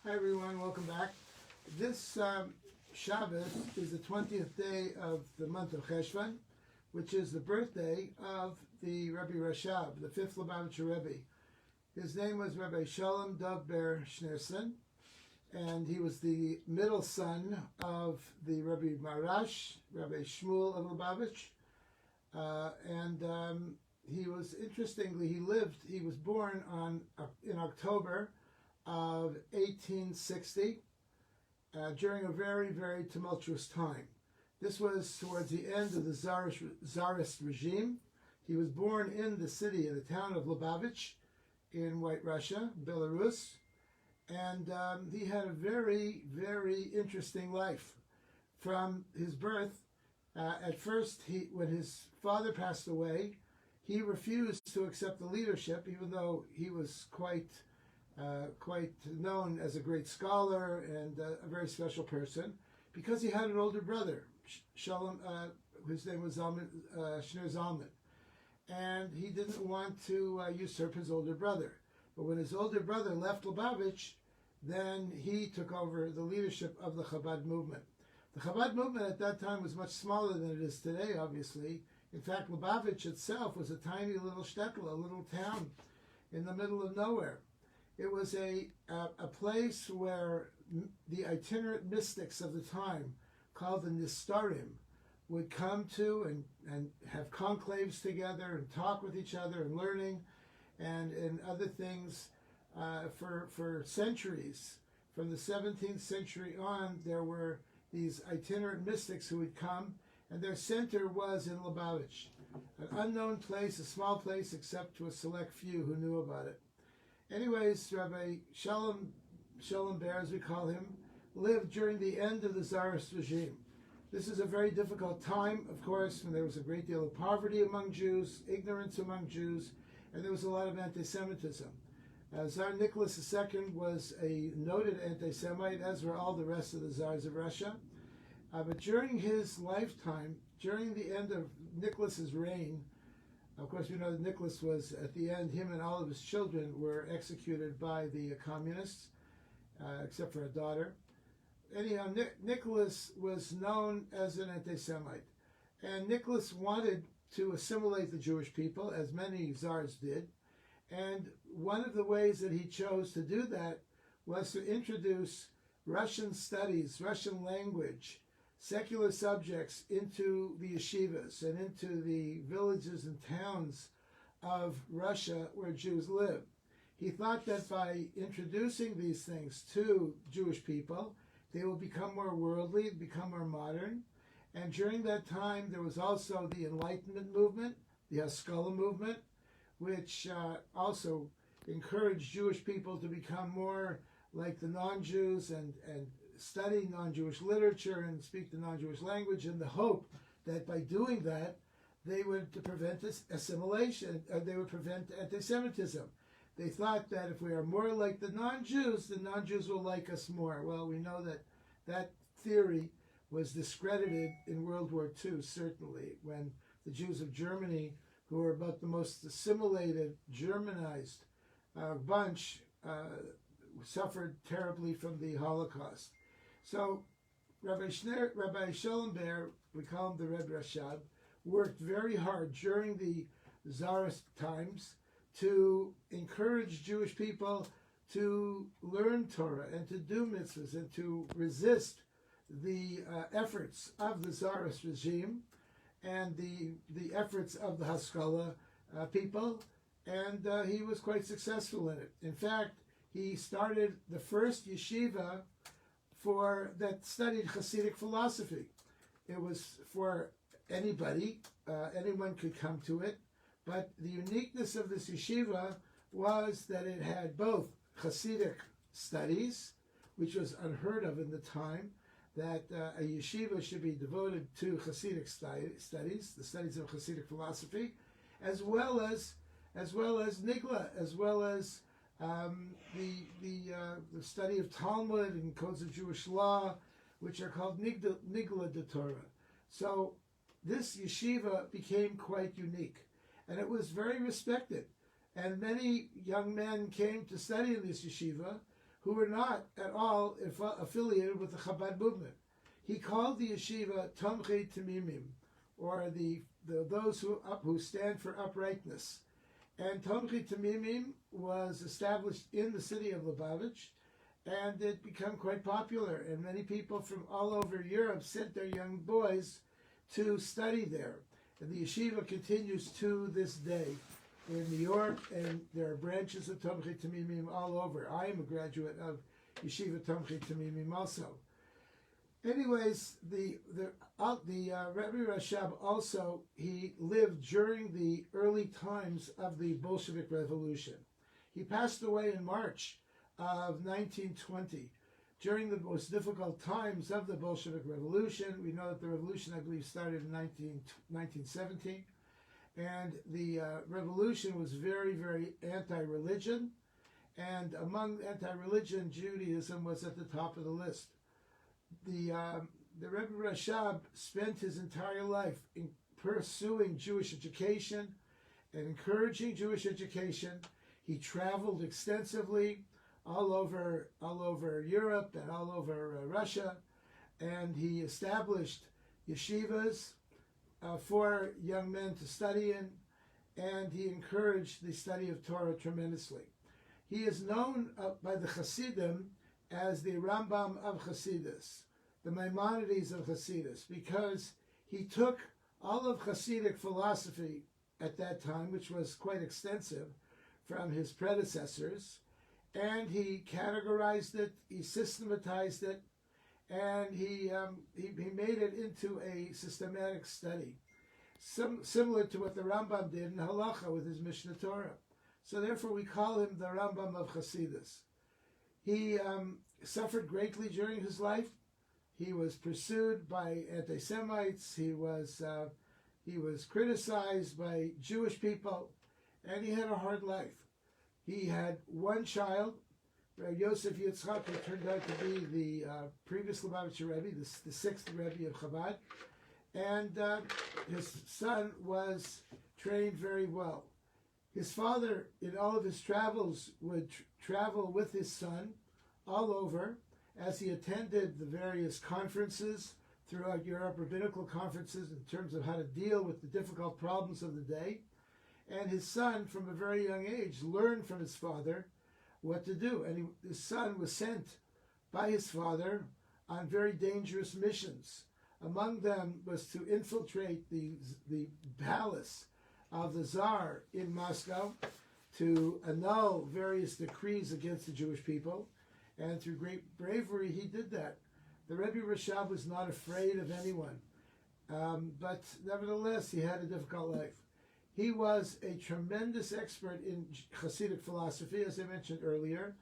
Hi everyone, welcome back. This Shabbos is the 20th day of the month of Cheshvan, which is the birthday of the Rebbe Rashab, the fifth Lubavitch Rebbe. His name was Rabbi Shalom Dov Ber Schneerson, and he was the middle son of the Rebbe Marash, Rabbi Shmuel of Lubavitch, he was, interestingly, he was born in October of 1860 during a very, very tumultuous time. This was towards the end of the Tsarist regime. He was born in the city, in the town of Lubavitch in White Russia, Belarus, and he had a very, very interesting life. From his birth, at first, when his father passed away, he refused to accept the leadership, even though he was quite known as a great scholar and a very special person, because he had an older brother, Shalom, his name was Shner Zalman, and he didn't want to usurp his older brother. But when his older brother left Lubavitch, then he took over the leadership of the Chabad movement. The Chabad movement at that time was much smaller than it is today, obviously. In fact, Lubavitch itself was a tiny little shtetl, a little town in the middle of nowhere. It was a place where the itinerant mystics of the time, called the Nistarim, would come to and have conclaves together and talk with each other and learning and other things for centuries. From the 17th century on, there were these itinerant mystics who would come, and their center was in Lubavitch, an unknown place, a small place, except to a select few who knew about it. Anyways, Rabbi Shalom Ber, as we call him, lived during the end of the Tsarist regime. This is a very difficult time, of course, when there was a great deal of poverty among Jews, ignorance among Jews, and there was a lot of anti-Semitism. Tsar Nicholas II was a noted anti-Semite, as were all the rest of the Tsars of Russia. But during his lifetime, during the end of Nicholas's reign, of course, we know that Nicholas was, at the end, him and all of his children were executed by the communists, except for a daughter. Anyhow, Nicholas was known as an anti-Semite. And Nicholas wanted to assimilate the Jewish people, as many czars did. And one of the ways that he chose to do that was to introduce Russian studies, Russian language, secular subjects into the yeshivas and into the villages and towns of Russia where Jews live. He thought that by introducing these things to Jewish people, they will become more worldly, become more modern. And during that time, there was also the Enlightenment movement, the Haskalah movement, which also encouraged Jewish people to become more like the non-Jews and study non-Jewish literature and speak the non-Jewish language, in the hope that by doing that, they would prevent assimilation, they would prevent anti-Semitism. They thought that if we are more like the non-Jews will like us more. Well, we know that that theory was discredited in World War II, certainly, when the Jews of Germany, who were about the most assimilated, Germanized bunch, suffered terribly from the Holocaust. So Rabbi Shalom Ber, we call him the Rebbe Rashab, worked very hard during the Tsarist times to encourage Jewish people to learn Torah and to do mitzvahs and to resist the efforts of the Tsarist regime and the efforts of the Haskalah people, and he was quite successful in it. In fact, he started the first yeshiva that studied Hasidic philosophy. It was for anybody, anyone could come to it, but the uniqueness of this yeshiva was that it had both Hasidic studies, which was unheard of in the time, that a yeshiva should be devoted to Hasidic studies, the studies of Hasidic philosophy, as well as Nigla, as well as the study of Talmud and codes of Jewish law, which are called Nigla de Torah. So this yeshiva became quite unique, and it was very respected. And many young men came to study in this yeshiva who were not at all affiliated with the Chabad movement. He called the yeshiva Tomchei Tamimim, or those who stand for uprightness. And Tomchei Tamimim was established in the city of Lubavitch, and it became quite popular. And many people from all over Europe sent their young boys to study there. And the yeshiva continues to this day in New York, and there are branches of Tomchei Tamimim all over. I am a graduate of Yeshiva Tomchei Tamimim also. Anyways, the Rebbe Rashab also, he lived during the early times of the Bolshevik Revolution. He passed away in March of 1920. During the most difficult times of the Bolshevik Revolution, we know that the revolution, I believe, started in 1917, and the revolution was very, very anti-religion, and among anti-religion, Judaism was at the top of the list. The Rebbe Rashab spent his entire life in pursuing Jewish education and encouraging Jewish education. He traveled extensively all over Europe and all over Russia, and he established yeshivas for young men to study in, and he encouraged the study of Torah tremendously. He is known by the Hasidim as the Rambam of Hasidus, the Maimonides of Hasidus, because he took all of Hasidic philosophy at that time, which was quite extensive, from his predecessors, and he categorized it, he systematized it, and he made it into a systematic study, similar to what the Rambam did in Halacha with his Mishnah Torah. So therefore we call him the Rambam of Hasidus. He suffered greatly during his life. He was pursued by anti-Semites. He was criticized by Jewish people, and he had a hard life. He had one child, Yosef Yitzchak, who turned out to be the previous Lubavitch Rebbe, the sixth Rebbe of Chabad, and his son was trained very well. His father, in all of his travels, would travel with his son all over as he attended the various conferences throughout Europe, rabbinical conferences in terms of how to deal with the difficult problems of the day. And his son, from a very young age, learned from his father what to do. And his son was sent by his father on very dangerous missions. Among them was to infiltrate the palace of the Tsar in Moscow, to annul various decrees against the Jewish people. And through great bravery, he did that. The Rebbe Rashab was not afraid of anyone. But nevertheless, he had a difficult life. He was a tremendous expert in Hasidic philosophy, as I mentioned earlier.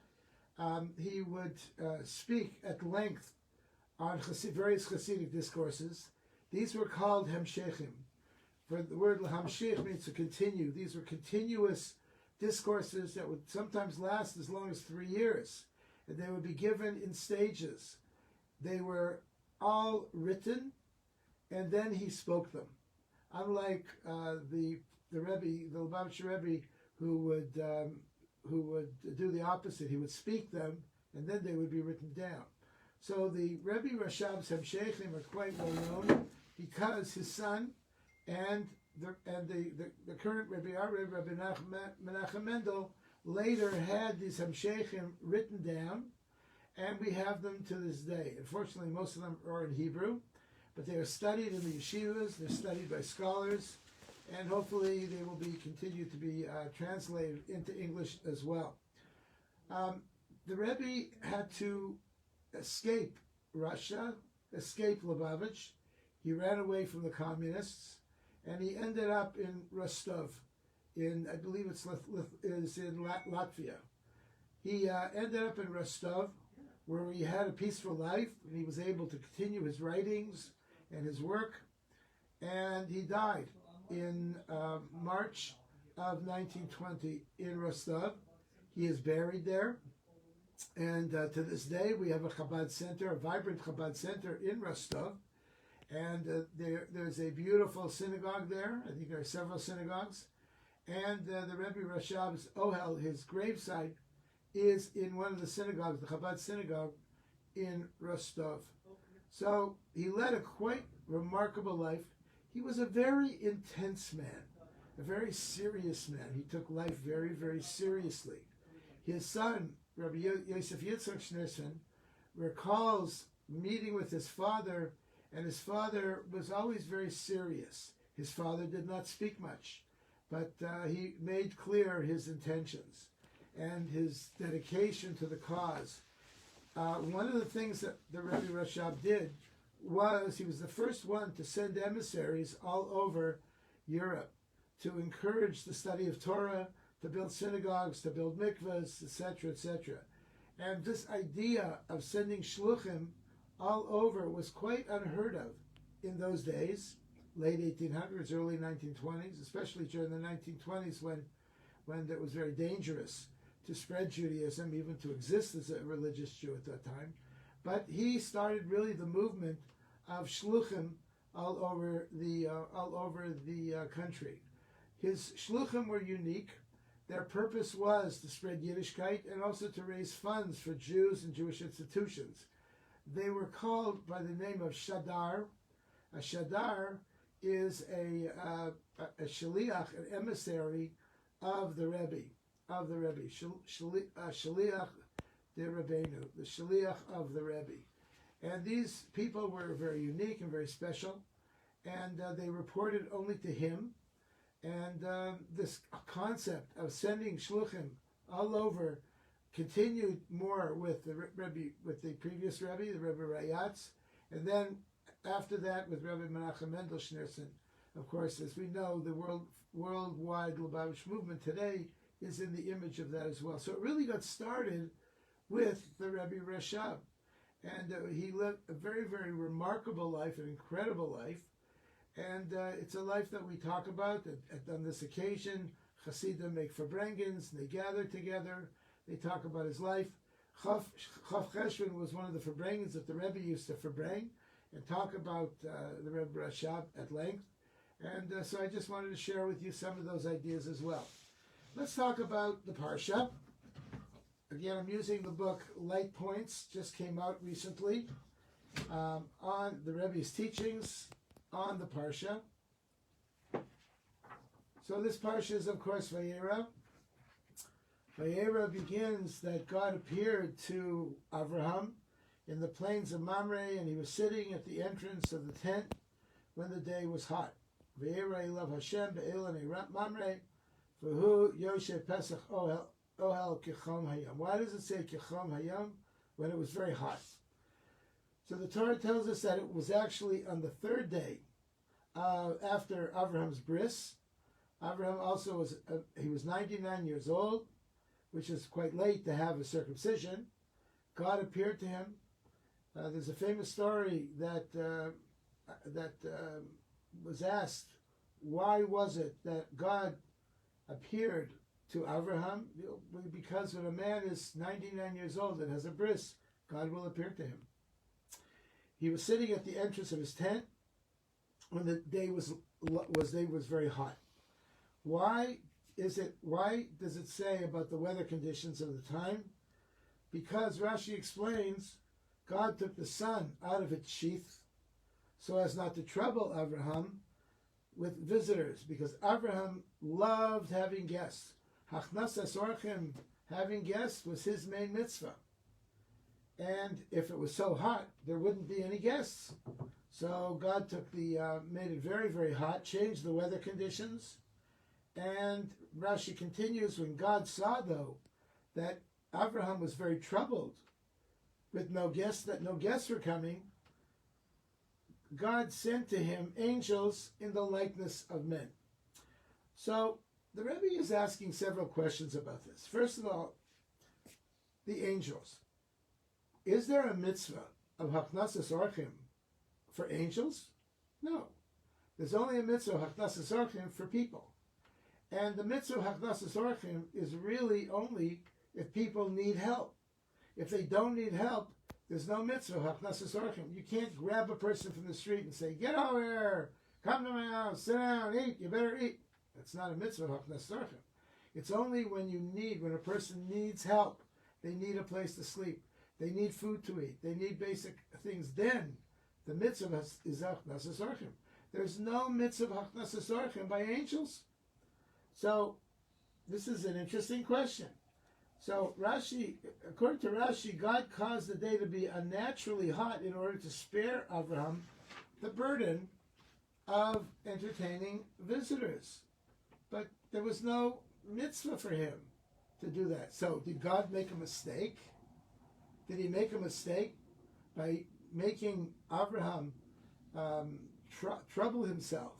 He would speak at length on various Hasidic discourses. These were called Hemshechim. For the word Hamshech means to continue. These were continuous discourses that would sometimes last as long as 3 years. And they would be given in stages. They were all written, and then he spoke them. Unlike the Rebbe, the Lubavitcher Rebbe, who would do the opposite. He would speak them, and then they would be written down. So the Rebbe Rashab's Hemshechim are quite well known because his son and the current Rebbe, our Rebbe Menachem Mendel, later had these Hemshechim written down, and we have them to this day. Unfortunately, most of them are in Hebrew, but they are studied in the yeshivas, they're studied by scholars, and hopefully they will be continued to be translated into English as well. The Rebbe had to escape Russia, escape Lubavitch. He ran away from the communists, and he ended up in Rostov, I believe it's in Latvia. He ended up in Rostov, where he had a peaceful life, and he was able to continue his writings and his work, and he died in March of 1920 in Rostov. He is buried there, and to this day we have a Chabad center, a vibrant Chabad center in Rostov, and there's a beautiful synagogue there. I think there are several synagogues, and the Rebbe Rashab's Ohel, his gravesite, is in one of the synagogues, the Chabad synagogue in Rostov. So he led a quite remarkable life. He was a very intense man, a very serious man. He took life very, very seriously. His son, Rabbi Yosef Yitzchak Schneerson, recalls meeting with his father, and his father was always very serious. His father did not speak much, but he made clear his intentions and his dedication to the cause. One of the things that the Rebbe Rashab did was he was the first one to send emissaries all over Europe to encourage the study of Torah, to build synagogues, to build mikvahs, etc., etc. And this idea of sending shluchim all over was quite unheard of in those days, late 1800s, early 1920s, especially during the 1920s when it was very dangerous to spread Judaism, even to exist as a religious Jew at that time. But he started really the movement of shluchim all over the country. His shluchim were unique. Their purpose was to spread Yiddishkeit and also to raise funds for Jews and Jewish institutions. They were called by the name of Shadar. A Shadar is a shaliach, an emissary of the Rebbe, Shaliach de Rabbeinu, the Shaliach of the Rebbe. And these people were very unique and very special, and they reported only to him. And this concept of sending shluchim all over continued more with the Rebbe, with the previous Rebbe, the Rebbe Rayatz, and then after that with Rebbe Menachem Mendel Schneerson. Of course, as we know, the worldwide Lubavitch movement today is in the image of that as well. So it really got started with the Rebbe Rashab. And he lived a very, very remarkable life, an incredible life. And it's a life that we talk about. On this occasion, Hasidim make Farbrengens, and they gather together. They talk about his life. Chav Cheshvan was one of the Farbrengens that the Rebbe used to Farbreng and talk about the Rebbe Rashab at length. And so I just wanted to share with you some of those ideas as well. Let's talk about the Parsha. Again, I'm using the book Light Points, just came out recently, on the Rebbe's teachings on the Parsha. So this Parsha is, of course, Vayera. Vayera begins that God appeared to Avraham in the plains of Mamre, and he was sitting at the entrance of the tent when the day was hot. Vayera elav Hashem be'elan Mamre, v'hu Yosef Pesach Ohel Kechom Hayam. Why does it say Kechom Hayam when it was very hot? So the Torah tells us that it was actually on the third day after Avraham's bris. Avraham also was 99 years old, which is quite late to have a circumcision. God appeared to him. There's a famous story that was asked, why was it that God appeared to Avraham? Because when a man is 99 years old and has a bris, God will appear to him. He was sitting at the entrance of his tent when the day was very hot. Why does it say about the weather conditions of the time? Because Rashi explains, God took the sun out of its sheath so as not to trouble Avraham with visitors, because Avraham loved having guests. Hachnasas orchim, having guests, was his main mitzvah. And if it was so hot, there wouldn't be any guests. So God made it very, very hot, changed the weather conditions. And Rashi continues, when God saw, though, that Avraham was very troubled with no guests were coming, God sent to him angels in the likeness of men. So the Rebbe is asking several questions about this. First of all, the angels. Is there a mitzvah of Hachnasas Orchim for angels? No. There's only a mitzvah of Hachnasas Orchim for people. And the mitzvah of Hachnasas Orchim is really only if people need help. If they don't need help, there's no mitzvah of Hachnasas Orchim. You can't grab a person from the street and say, get over here, come to my house, sit down, eat, you better eat. That's not a mitzvah of Hachnasas Orchim. It's only when a person needs help. They need a place to sleep. They need food to eat. They need basic things. Then the mitzvah is Hachnasas Orchim. There's no mitzvah Hachnasas Orchim by angels. So this is an interesting question. So Rashi, according to Rashi, God caused the day to be unnaturally hot in order to spare Abraham the burden of entertaining visitors. But there was no mitzvah for him to do that. So did God make a mistake? Did he make a mistake by making Abraham trouble himself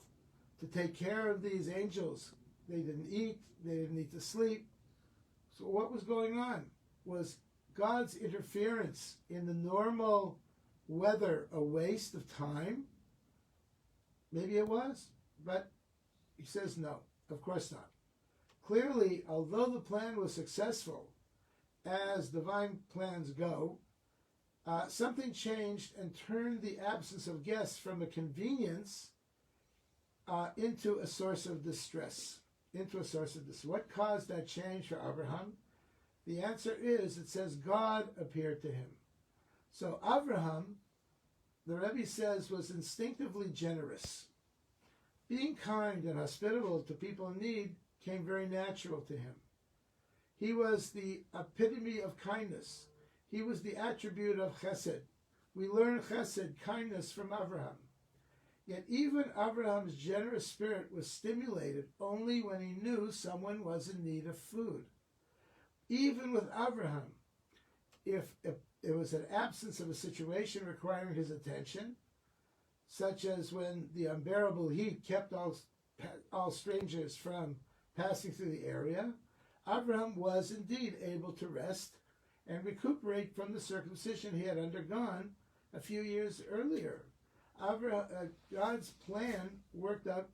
to take care of these angels? They didn't eat, they didn't need to sleep. So what was going on? Was God's interference in the normal weather a waste of time? Maybe it was, but he says no, of course not. Clearly, although the plan was successful, as divine plans go, something changed and turned the absence of guests from a convenience into a source of distress. What caused that change for Abraham? The answer is, it says God appeared to him. So Abraham, the Rebbe says, was instinctively generous. Being kind and hospitable to people in need came very natural to him. He was the epitome of kindness. He was the attribute of chesed. We learn chesed, kindness, from Abraham. Yet even Abraham's generous spirit was stimulated only when he knew someone was in need of food. Even with Abraham, if it was an absence of a situation requiring his attention, such as when the unbearable heat kept all strangers from passing through the area, Abraham was indeed able to rest and recuperate from the circumcision he had undergone a few years earlier. God's plan worked out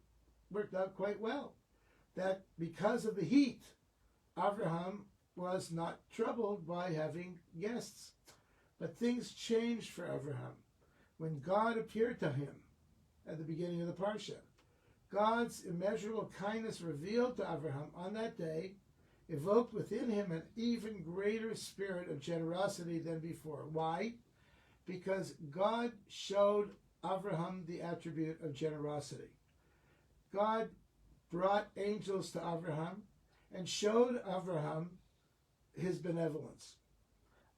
quite well. That because of the heat, Abraham was not troubled by having guests. But things changed for Abraham when God appeared to him at the beginning of the Parsha. God's immeasurable kindness revealed to Abraham on that day evoked within him an even greater spirit of generosity than before. Why? Because God showed Abraham the attribute of generosity. God brought angels to Abraham and showed Abraham his benevolence.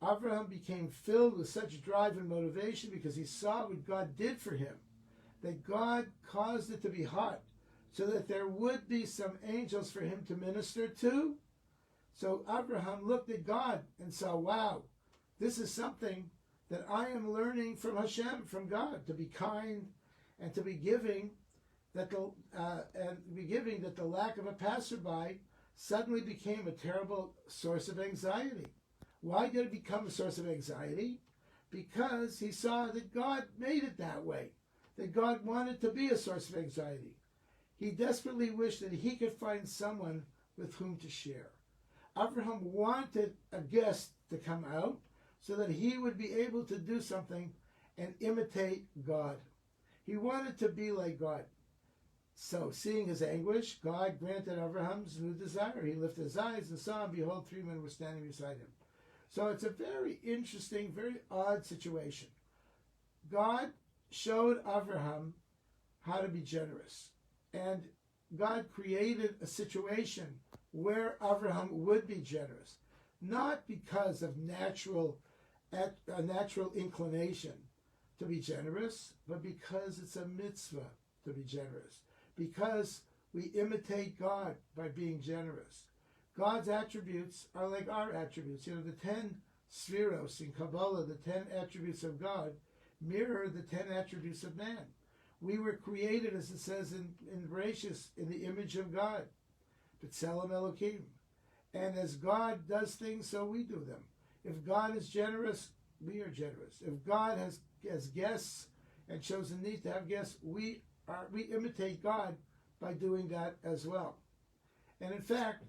Abraham became filled with such drive and motivation because he saw what God did for him, that God caused it to be hot so that there would be some angels for him to minister to. So Abraham looked at God and saw, wow, this is something that I am learning from Hashem, from God, to be kind and to be giving, that the lack of a passerby suddenly became a terrible source of anxiety. Why did it become a source of anxiety? Because he saw that God made it that way, that God wanted to be a source of anxiety. He desperately wished that he could find someone with whom to share. Abraham wanted a guest to come out so that he would be able to do something and imitate God. He wanted to be like God. So, seeing his anguish, God granted Abraham's new desire. He lifted his eyes and saw, and behold, 3 men were standing beside him. So it's a very interesting, very odd situation. God showed Abraham how to be generous. And God created a situation where Abraham would be generous, not because of a natural inclination to be generous, but because it's a mitzvah to be generous, because we imitate God by being generous. God's attributes are like our attributes. You know, the 10 spheros in Kabbalah, the 10 attributes of God, mirror the 10 attributes of man. We were created, as it says in Bereshis, in the image of God. B'Tselem Elokim. And as God does things, so we do them. If God is generous, we are generous. If God has guests and shows a need to have guests, we imitate God by doing that as well. And in fact,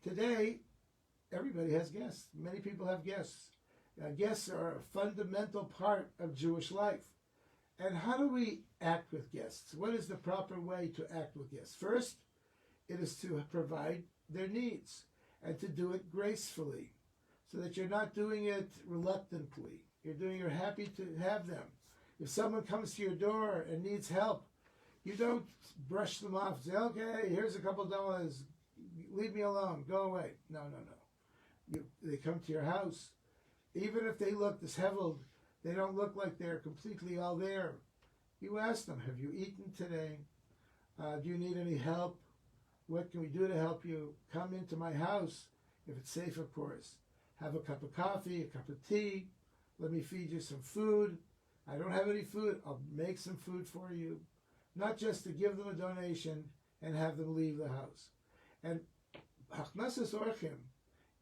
today, everybody has guests. Many people have guests. Guests are a fundamental part of Jewish life. And how do we act with guests? What is the proper way to act with guests? First, it is to provide their needs and to do it gracefully. so that you're not doing it reluctantly. You're happy to have them. If someone comes to your door and needs help, you don't brush them off. Say, okay, here's a couple dollars. Leave me alone. Go away. No. They come to your house. Even if they look disheveled, they don't look like they're completely all there. You ask them, have you eaten today? Do you need any help? What can we do to help you? Come into my house, if it's safe, of course. Have a cup of coffee, a cup of tea. Let me feed you some food. I don't have any food. I'll make some food for you. Not just to give them a donation and have them leave the house. And Hachnasas Orchim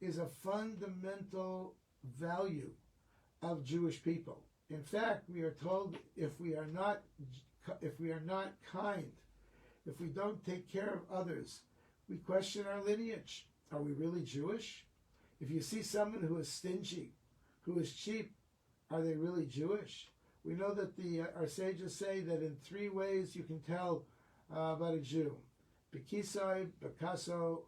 is a fundamental value of Jewish people. In fact, we are told if we are not kind, if we don't take care of others, we question our lineage. Are we really Jewish? If you see someone who is stingy, who is cheap, are they really Jewish? We know that our sages say that in 3 ways you can tell about a Jew. Bekisai, Bekaso,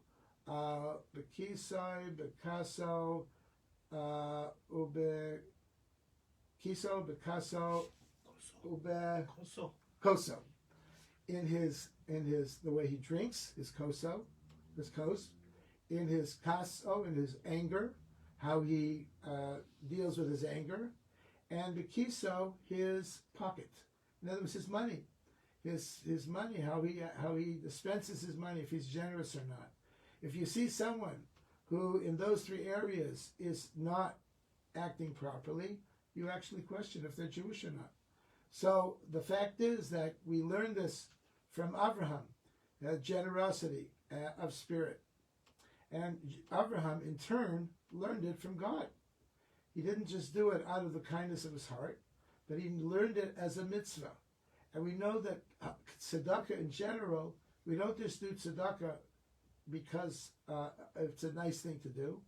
Ube Kiso, Bekaso, Ube Koso. In his the way he drinks, his kos, in his kaso, in his anger, how he deals with his anger, and Bekiso, his pocket. In other words, his money. His money, how he dispenses his money, if he's generous or not. If you see someone who in those 3 areas is not acting properly, you actually question if they're Jewish or not. So the fact is that we learn this from Abraham, generosity of spirit. And Abraham, in turn, learned it from God. He didn't just do it out of the kindness of his heart, but he learned it as a mitzvah. And we know that tzedakah in general, we don't just do tzedakah because it's a nice thing to do.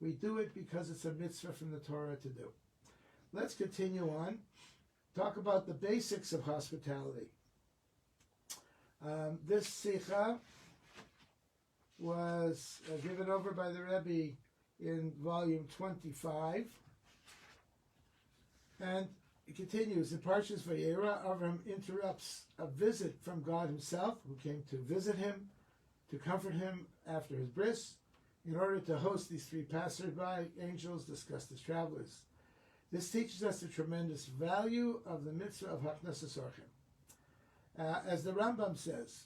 We do it because it's a mitzvah from the Torah to do. Let's continue on. Talk about the basics of hospitality. This sikha was given over by the Rebbe in volume 25. And it continues. In Parshas Vayera, Avraham interrupts a visit from God himself, who came to visit him, to comfort him after his bris, in order to host these 3 passersby. Angels discussed as travelers. This teaches us the tremendous value of the mitzvah of Hachnasas Orchim. As the Rambam says,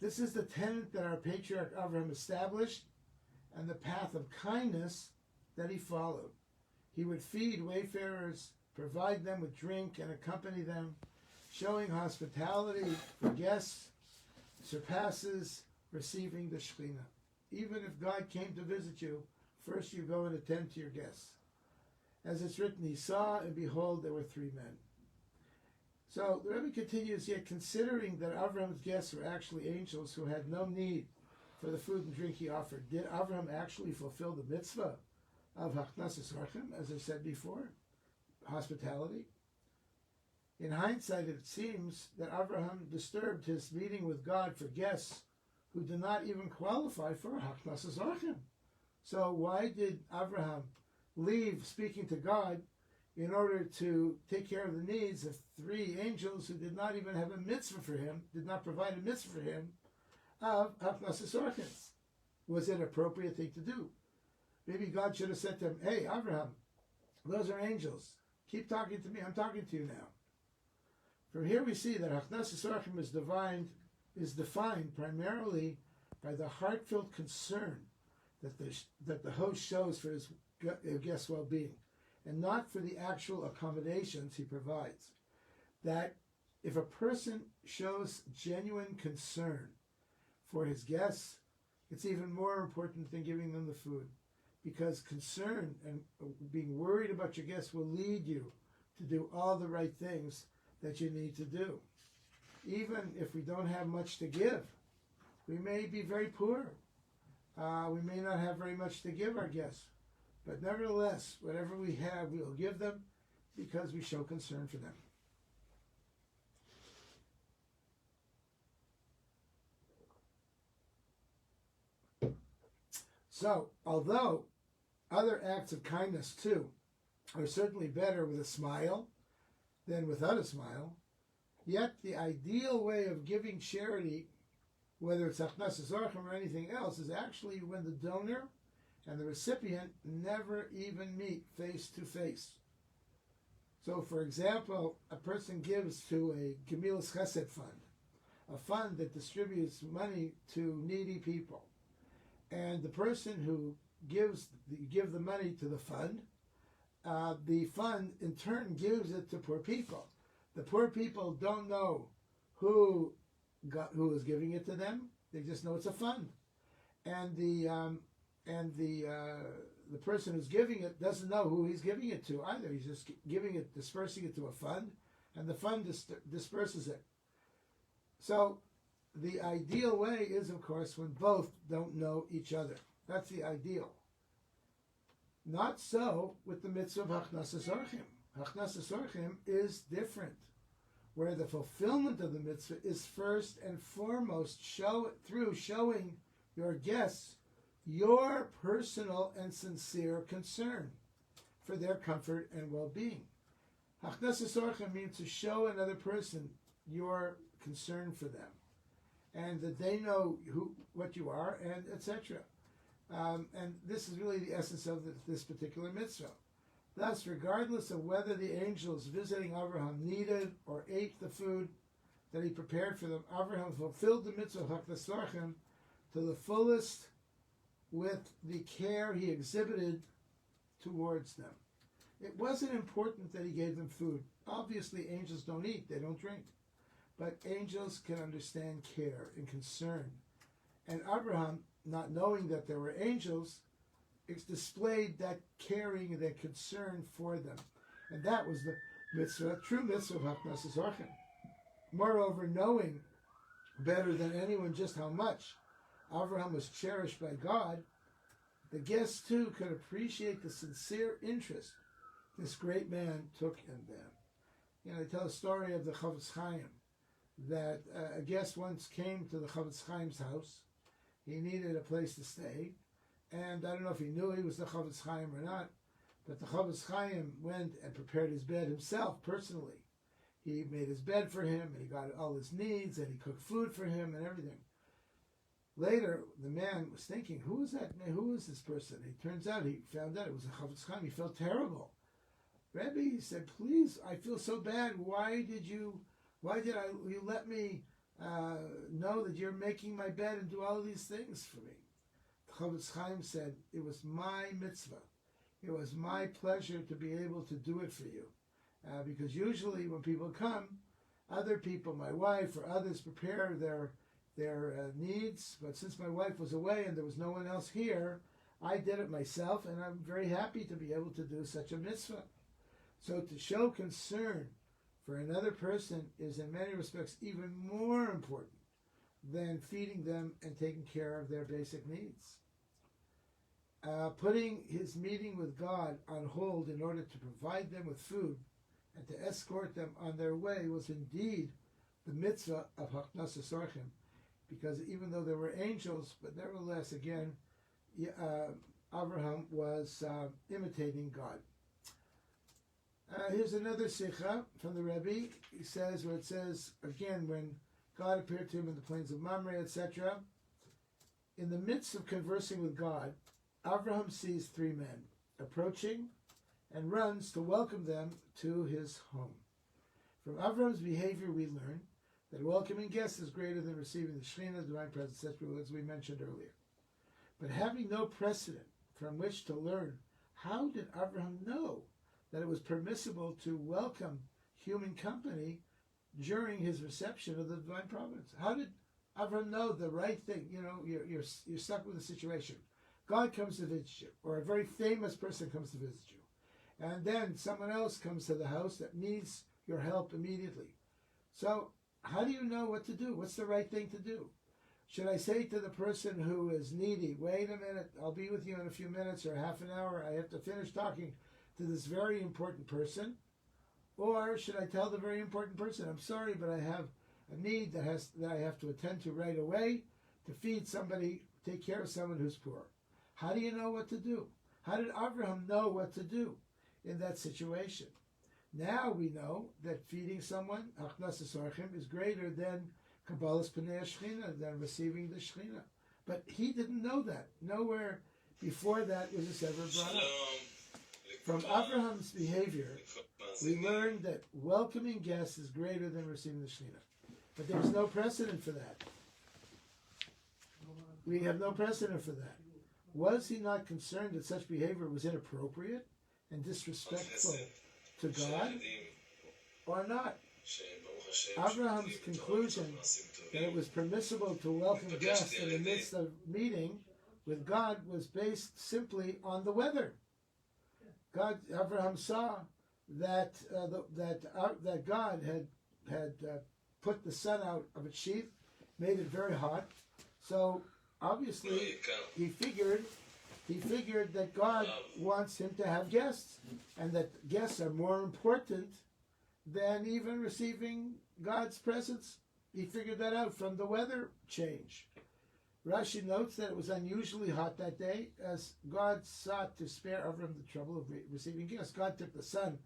this is the tenet that our patriarch Avraham established and the path of kindness that he followed. He would feed wayfarers, provide them with drink, and accompany them. Showing hospitality for guests surpasses receiving the Shekhinah. Even if God came to visit you, first you go and attend to your guests. As it's written, he saw, and behold, there were 3 men. So the Rebbe continues, yet considering that Avraham's guests were actually angels who had no need for the food and drink he offered, did Avraham actually fulfill the mitzvah of Hachnasas Orchim, as I said before, hospitality? In hindsight, it seems that Avraham disturbed his meeting with God for guests who did not even qualify for Hachnasas Orchim. So why did Avraham leave speaking to God in order to take care of the needs of 3 angels who did not even have a mitzvah for him, did not provide a mitzvah for him of Hachnasas Orchim? Was it an appropriate thing to do? Maybe God should have said to him, hey, Avraham, those are angels. Keep talking to me. I'm talking to you now. From here we see that Hachnasas Orchim is defined primarily by the heartfelt concern that the host shows for his guest's well-being, and not for the actual accommodations he provides. That if a person shows genuine concern for his guests, it's even more important than giving them the food, because concern and being worried about your guests will lead you to do all the right things that you need to do. Even if we don't have much to give, we may be very poor. We may not have very much to give our guests. But nevertheless, whatever we have, we will give them because we show concern for them. So, although Other acts of kindness, too, are certainly better with a smile than without a smile. Yet the ideal way of giving charity, whether it's Achnasas Orchim or anything else, is actually when the donor and the recipient never even meet face to face. So, for example, a person gives to a Gemilas Chesed fund, a fund that distributes money to needy people. And the person who give the money to the fund in turn gives it to poor people. The poor people don't know who is giving it to them. They just know it's a fund, and the person who's giving it doesn't know who he's giving it to either. He's just dispersing it to a fund, and the fund disperses it. So the ideal way is, of course, when both don't know each other. That's the ideal. Not so with the mitzvah of Achnasas Orchim. Achnasas Orchim is different, where the fulfillment of the mitzvah is first and foremost showing your guests your personal and sincere concern for their comfort and well-being. Achnasas Orchim means to show another person your concern for them, and that they know what you are, and etc. And this is really the essence of this particular mitzvah. Thus, regardless of whether the angels visiting Abraham needed or ate the food that he prepared for them, Abraham fulfilled the mitzvah of Achnasas Orchim to the fullest with the care he exhibited towards them. It wasn't important that he gave them food. Obviously, angels don't eat, they don't drink. But angels can understand care and concern. And Abraham, not knowing that there were angels, displayed that caring and that concern for them. And that was the mitzvah, true mitzvah of Achnasas Orchim. Moreover, knowing better than anyone just how much Abraham was cherished by God, the guests too could appreciate the sincere interest this great man took in them. They tell a story of the Chavetz Chaim, that a guest once came to the Chavetz Chaim's house. He needed a place to stay, and I don't know if he knew he was the Chavetz Chaim or not, but the Chavetz Chaim went and prepared his bed himself personally. He made his bed for him, and he got all his needs, and he cooked food for him and everything. Later, the man was thinking, who is that man? Who is this person? He found out it was a Chavetz Chaim. He felt terrible. Rebbe, he said, please, I feel so bad. Why did you let me know that you're making my bed and do all these things for me? The Chavetz Chaim said, it was my mitzvah. It was my pleasure to be able to do it for you. Because usually when people come, other people, my wife or others, prepare their needs. But since my wife was away and there was no one else here, I did it myself, and I'm very happy to be able to do such a mitzvah. So to show concern for another person is in many respects even more important than feeding them and taking care of their basic needs. Putting his meeting with God on hold in order to provide them with food and to escort them on their way was indeed the mitzvah of Achnasas Orchim, because even though there were angels, but nevertheless, again, Abraham was imitating God. Here's another sikha from the Rebbe. He says, where it says, again, when God appeared to him in the plains of Mamre, etc., in the midst of conversing with God, Abraham sees three men approaching and runs to welcome them to his home. From Abraham's behavior, we learn that welcoming guests is greater than receiving the Shekhinah, the divine presence, as we mentioned earlier. But having no precedent from which to learn, how did Abraham know that it was permissible to welcome human company during his reception of the divine providence? How did Abraham know the right thing? You're stuck with a situation. God comes to visit you, or a very famous person comes to visit you, and then someone else comes to the house that needs your help immediately. So how do you know what to do? What's the right thing to do? Should I say to the person who is needy, wait a minute, I'll be with you in a few minutes or half an hour, I have to finish talking to this very important person? Or should I tell the very important person, I'm sorry, but I have a need that I have to attend to right away to feed somebody, take care of someone who's poor? How do you know what to do? How did Avraham know what to do in that situation? Now we know that feeding someone, Achnasas Orchim, is greater than Kabbalas Pnei Shechina, than receiving the Shechina. But he didn't know that. Nowhere before that was this ever brought up. From Abraham's behavior, we learned that welcoming guests is greater than receiving the Shechina. But there's no precedent for that. We have no precedent for that. Was he not concerned that such behavior was inappropriate and disrespectful to God, or not? Abraham's conclusion that it was permissible to welcome guests in the midst of meeting with God was based simply on the weather. Abraham saw that God had put the sun out of its sheath, made it very hot. So obviously he figured that God wants him to have guests, and that guests are more important than even receiving God's presence. He figured that out from the weather change. Rashi notes that it was unusually hot that day, as God sought to spare Avram the trouble of receiving guests. God took the sun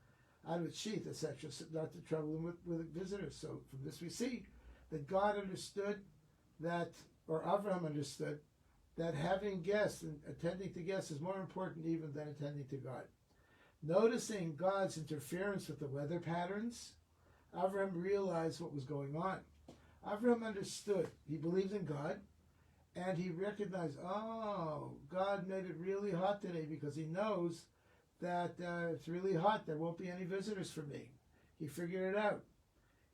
out of its sheath, etc., not to trouble him with visitors. So from this we see that God understood that, or Avram understood, that having guests and attending to guests is more important even than attending to God. Noticing God's interference with the weather patterns, Avram realized what was going on. Avram understood. He believed in God, and he recognized, God made it really hot today because he knows that it's really hot. There won't be any visitors for me. He figured it out.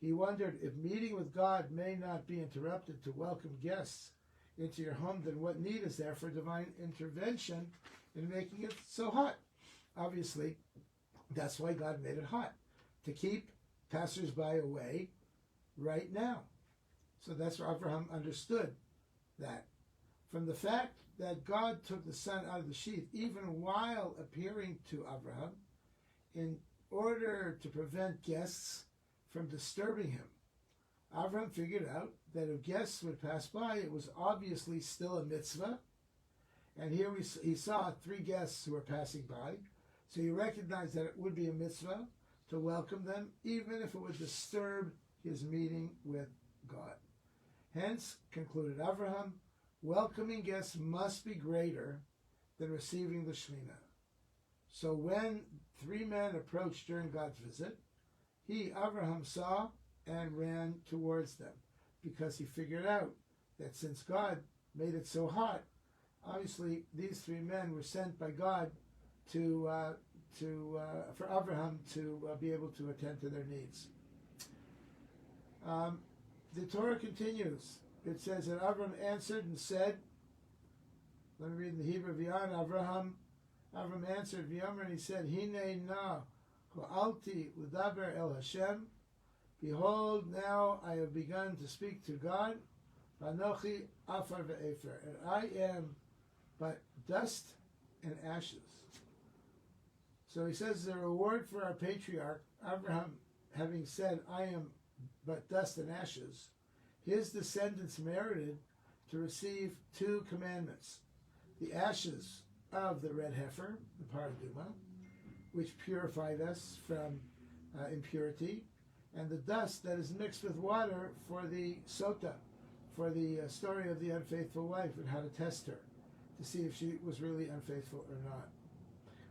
He wondered, if meeting with God may not be interrupted to welcome guests into your home, then what need is there for divine intervention in making it so hot? Obviously, that's why God made it hot, to keep passersby away right now. So that's where Abraham understood that. From the fact that God took the sun out of the sheath, even while appearing to Abraham, in order to prevent guests from disturbing him, Abraham figured out that if guests would pass by, it was obviously still a mitzvah. And here he saw 3 guests who were passing by, so he recognized that it would be a mitzvah to welcome them, even if it would disturb his meeting with God. Hence, concluded Abraham, welcoming guests must be greater than receiving the Shekhinah. So when 3 men approached during God's visit, he, Abraham, saw and ran towards them, because he figured out that since God made it so hot, obviously these 3 men were sent by God for Abraham to be able to attend to their needs. The Torah continues. It says that Abraham answered and said, let me read in the Hebrew, Abraham answered, V'yomer, and he said, Hine na ho'alti l'daber el Hashem. Behold, now I have begun to speak to God. V'anochi afar ve'efer, and I am but dust and ashes. So he says the reward for our patriarch, Abraham, having said, I am but dust and ashes, his descendants merited to receive 2 commandments. The ashes of the red heifer, the paraduma, which purified us from impurity, and the dust that is mixed with water for the sota, for the story of the unfaithful wife and how to test her, to see if she was really unfaithful or not.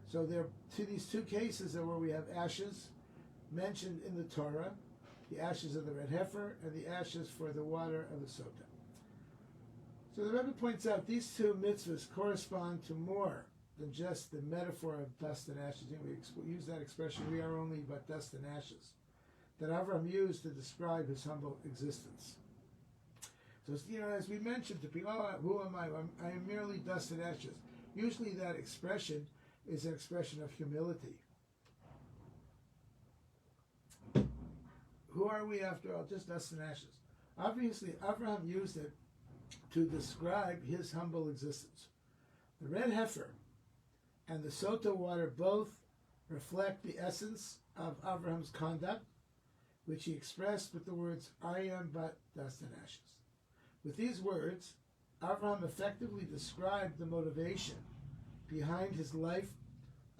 So there, to these 2 cases are where we have ashes mentioned in the Torah, the ashes of the red heifer and the ashes for the water of the sota. So the Rebbe points out these 2 mitzvahs correspond to more than just the metaphor of dust and ashes. We use that expression, we are only but dust and ashes, that Avraham used to describe his humble existence. So, as we mentioned to people, who am I? I am merely dust and ashes. Usually that expression is an expression of humility. Who are we after all? Just dust and ashes. Obviously, Abraham used it to describe his humble existence. The red heifer and the sota water both reflect the essence of Abraham's conduct, which he expressed with the words, I am but dust and ashes. With these words, Abraham effectively described the motivation behind his life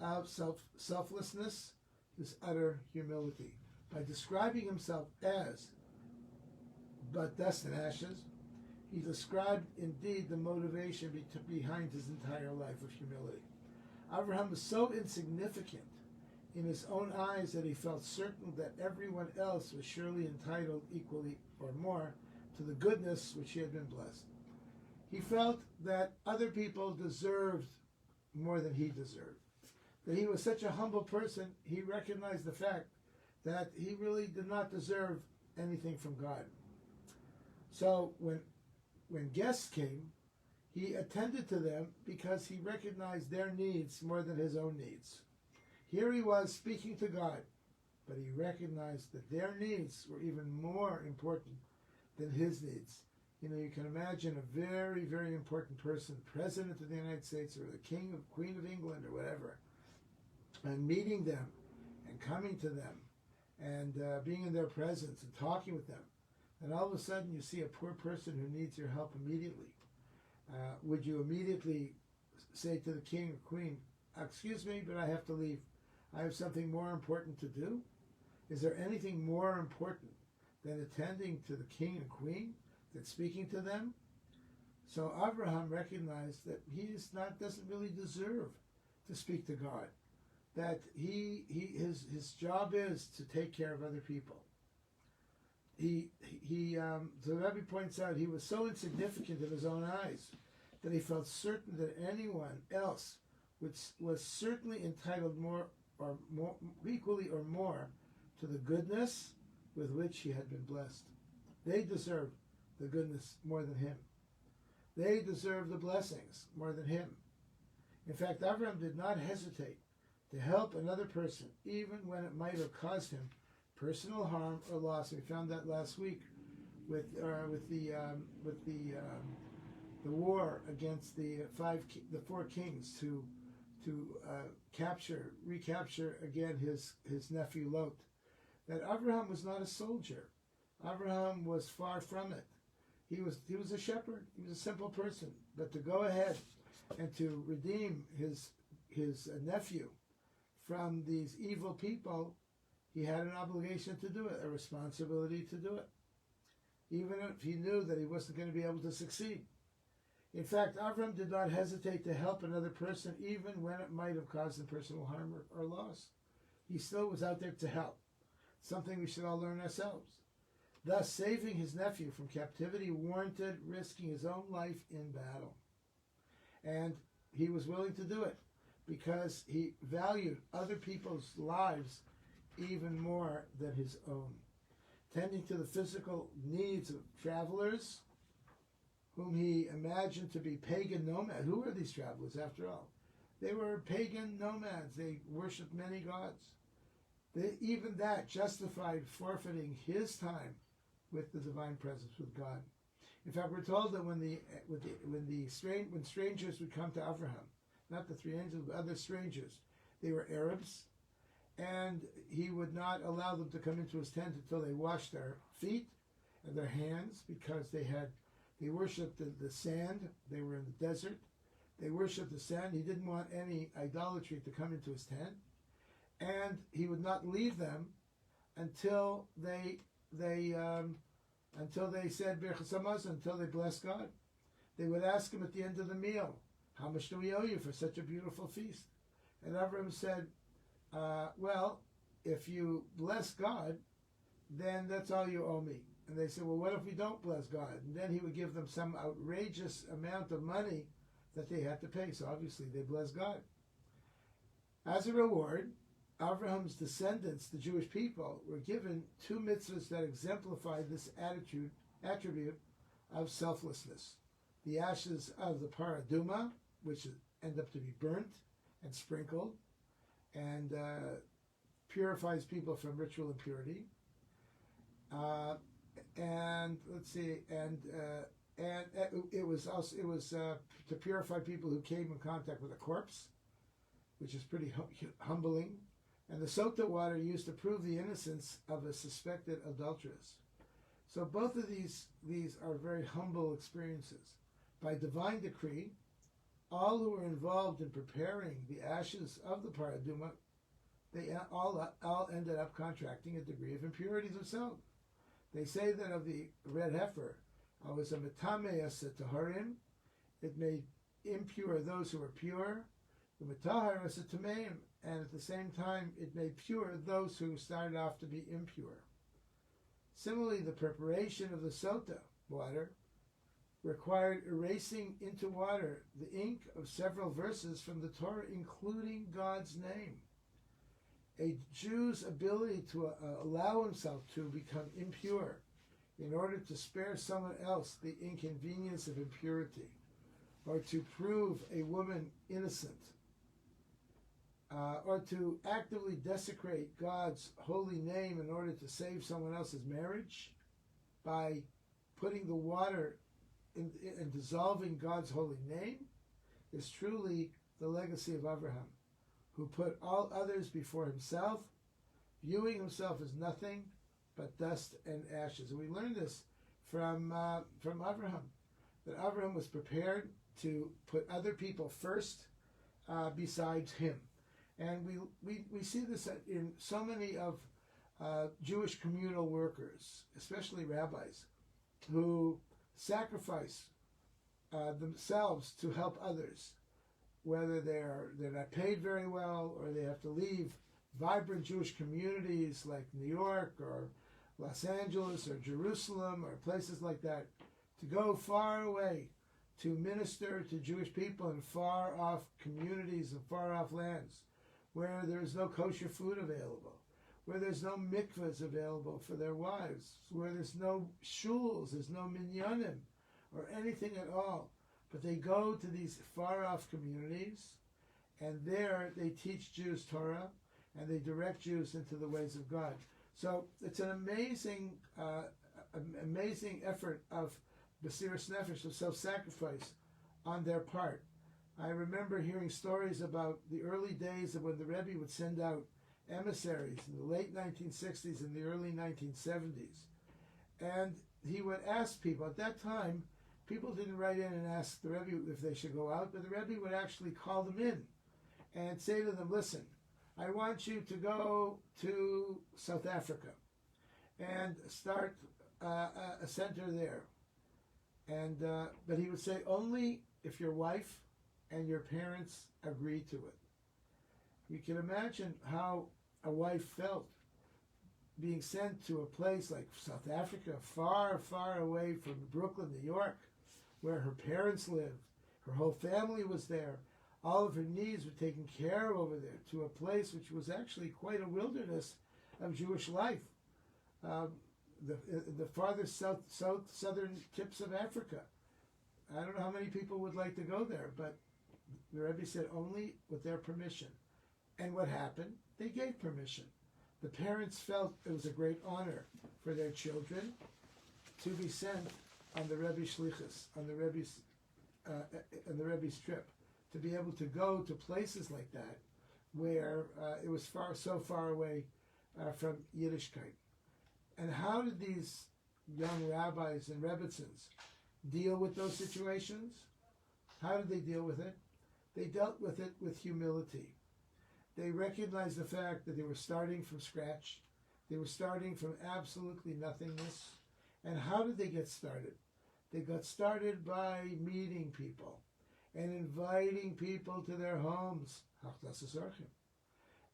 of selflessness, his utter humility. By describing himself as but dust and ashes, he described indeed the motivation behind his entire life of humility. Abraham was so insignificant in his own eyes that he felt certain that everyone else was surely entitled equally or more to the goodness which he had been blessed. He felt that other people deserved more than he deserved. That he was such a humble person, he recognized the fact that he really did not deserve anything from God. So when guests came, he attended to them because he recognized their needs more than his own needs. Here he was speaking to God, but he recognized that their needs were even more important than his needs. You know, you can imagine a very, very important person, President of the United States or the King or Queen of England or whatever, and meeting them and coming to them and being in their presence and talking with them. And all of a sudden you see a poor person who needs your help immediately. Would you immediately say to the king or queen, "Excuse me, but I have to leave. I have something more important to do"? Is there anything more important than attending to the king and queen, than speaking to them? So Abraham recognized that doesn't really deserve to speak to God. That his job is to take care of other people. The Rebbe points out he was so insignificant in his own eyes that he felt certain that anyone else was certainly entitled more equally or more to the goodness with which he had been blessed. They deserved the goodness more than him. They deserved the blessings more than him. In fact, Abraham did not hesitate to help another person, even when it might have caused him personal harm or loss. We found that last week with the war against the four kings to recapture again his nephew Lot. That Abraham was not a soldier. Abraham was far from it. He was a shepherd. He was a simple person. But to go ahead and to redeem his nephew from these evil people, he had an obligation to do it, a responsibility to do it, even if he knew that he wasn't going to be able to succeed. In fact, Abraham did not hesitate to help another person, even when it might have caused him personal harm or loss. He still was out there to help, something we should all learn ourselves. Thus, saving his nephew from captivity warranted risking his own life in battle. And he was willing to do it because he valued other people's lives even more than his own. Tending to the physical needs of travelers whom he imagined to be pagan nomads. Who were these travelers, after all? They were pagan nomads. They worshipped many gods. Even that justified forfeiting his time with the divine presence, with God. In fact, we're told that when strangers would come to Abraham, not the three angels, but other strangers, they were Arabs, and he would not allow them to come into his tent until they washed their feet and their hands, because they worshipped the sand. They were in the desert. They worshipped the sand. He didn't want any idolatry to come into his tent, and he would not leave them until they said Birchas Hamazon, until they blessed God. They would ask him at the end of the meal, "How much do we owe you for such a beautiful feast?" And Abraham said, "Well, if you bless God, then that's all you owe me." And they said, "Well, what if we don't bless God?" And then he would give them some outrageous amount of money that they had to pay. So obviously they blessed God. As a reward, Abraham's descendants, the Jewish people, were given two mitzvahs that exemplified this attribute of selflessness. The ashes of the paraduma, which end up to be burnt and sprinkled, and purifies people from ritual impurity. And it was to purify people who came in contact with a corpse, which is pretty humbling. And the sota water used to prove the innocence of a suspected adulteress. So both of these are very humble experiences. By divine decree, all who were involved in preparing the ashes of the paraduma, they all ended up contracting a degree of impurity themselves. They say that of the red heifer, was a metameas taharim, it made impure those who were pure, the metahar was a tameim, and at the same time it made pure those who started off to be impure. Similarly, the preparation of the sota, water, required erasing into water the ink of several verses from the Torah, including God's name. A Jew's ability to allow himself to become impure in order to spare someone else the inconvenience of impurity, or to prove a woman innocent, or to actively desecrate God's holy name in order to save someone else's marriage by putting the water in dissolving God's holy name, is truly the legacy of Abraham, who put all others before himself, viewing himself as nothing but dust and ashes. And we learn this from Abraham, that Abraham was prepared to put other people first besides him. And we see this in so many of Jewish communal workers, especially rabbis, who sacrifice themselves to help others, whether they're not paid very well, or they have to leave vibrant Jewish communities like New York or Los Angeles or Jerusalem or places like that, to go far away to minister to Jewish people in far off communities and far off lands, where there's no kosher food available, where there's no mikvahs available for their wives, where there's no shuls, there's no minyanim, or anything at all. But they go to these far-off communities, and there they teach Jews Torah, and they direct Jews into the ways of God. So it's an amazing effort of Besiras Nefesh, of self-sacrifice on their part. I remember hearing stories about the early days of when the Rebbe would send out emissaries in the late 1960s and the early 1970s. And he would ask people, at that time, people didn't write in and ask the Rebbe if they should go out, but the Rebbe would actually call them in and say to them, listen, I want you to go to South Africa and start a center there. And but he would say, only if your wife and your parents agree to it. You can imagine how a wife felt being sent to a place like South Africa, far, far away from Brooklyn, New York, where her parents lived. Her whole family was there. All of her needs were taken care of over there, to a place which was actually quite a wilderness of Jewish life. The farthest southern tips of Africa. I don't know how many people would like to go there, but the Rebbe said only with their permission. And what happened? They gave permission. The parents felt it was a great honor for their children to be sent on the Rebbe Shlichus, on the Rebbe's trip, to be able to go to places like that, where it was so far away from Yiddishkeit. And how did these young rabbis and rebbitzins deal with those situations? How did they deal with it? They dealt with it with humility. They recognized the fact that they were starting from scratch. They were starting from absolutely nothingness. And how did they get started? They got started by meeting people and inviting people to their homes,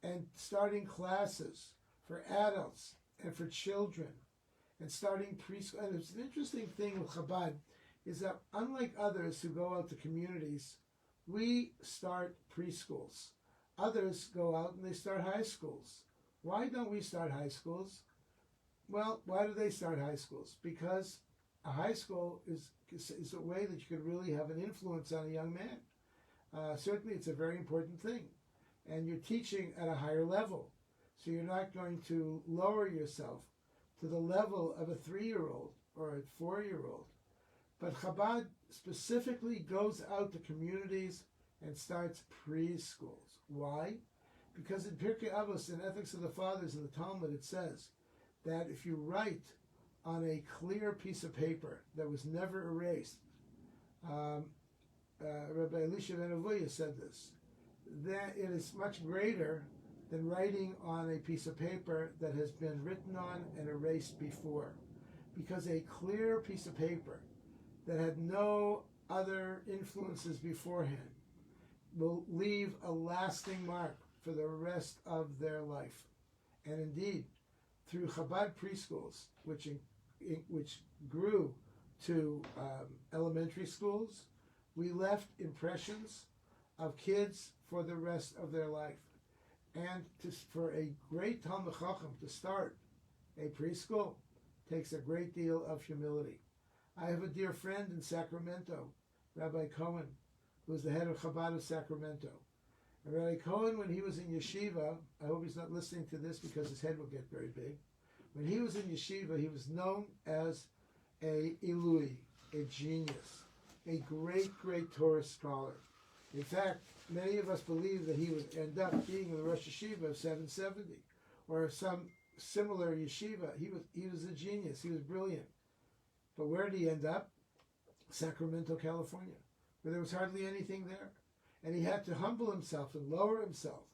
and starting classes for adults and for children, and starting preschool. And it's an interesting thing with Chabad is that unlike others who go out to communities, we start preschools. Others go out and they start high schools. Why don't we start high schools? Well, why do they start high schools? Because a high school is a way that you can really have an influence on a young man. Certainly it's a very important thing. And you're teaching at a higher level. So you're not going to lower yourself to the level of a 3-year-old or a 4-year-old. But Chabad specifically goes out to communities and starts preschools. Why? Because in Pirkei Avos, in Ethics of the Fathers, in the Talmud, it says that if you write on a clear piece of paper that was never erased, Rabbi Elisha ben Avuya said this, that it is much greater than writing on a piece of paper that has been written on and erased before. Because a clear piece of paper that had no other influences beforehand will leave a lasting mark for the rest of their life. And indeed, through Chabad preschools, which grew to elementary schools, we left impressions of kids for the rest of their life. And for a great Talmid Chacham to start a preschool takes a great deal of humility. I have a dear friend in Sacramento, Rabbi Cohen, who was the head of Chabad of Sacramento. And Rabbi Cohen, when he was in yeshiva, I hope he's not listening to this because his head will get very big. When he was in yeshiva, he was known as a Ilui, a genius, a great, great Torah scholar. In fact, many of us believe that he would end up being in the Rosh Yeshiva of 770 or some similar yeshiva. He was a genius. He was brilliant. But where did he end up? Sacramento, California, where there was hardly anything there. And he had to humble himself and lower himself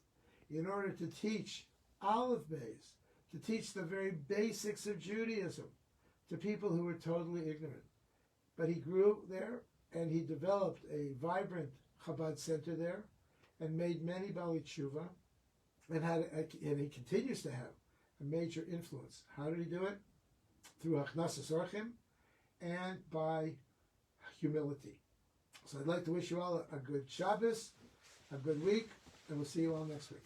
in order to teach Aleph Beis, to teach the very basics of Judaism to people who were totally ignorant. But he grew there, and he developed a vibrant Chabad center there, and made many Bali Tshuva, and he continues to have a major influence. How did he do it? Through Achnasas Orchim and by humility. So I'd like to wish you all a good Shabbos, a good week, and we'll see you all next week.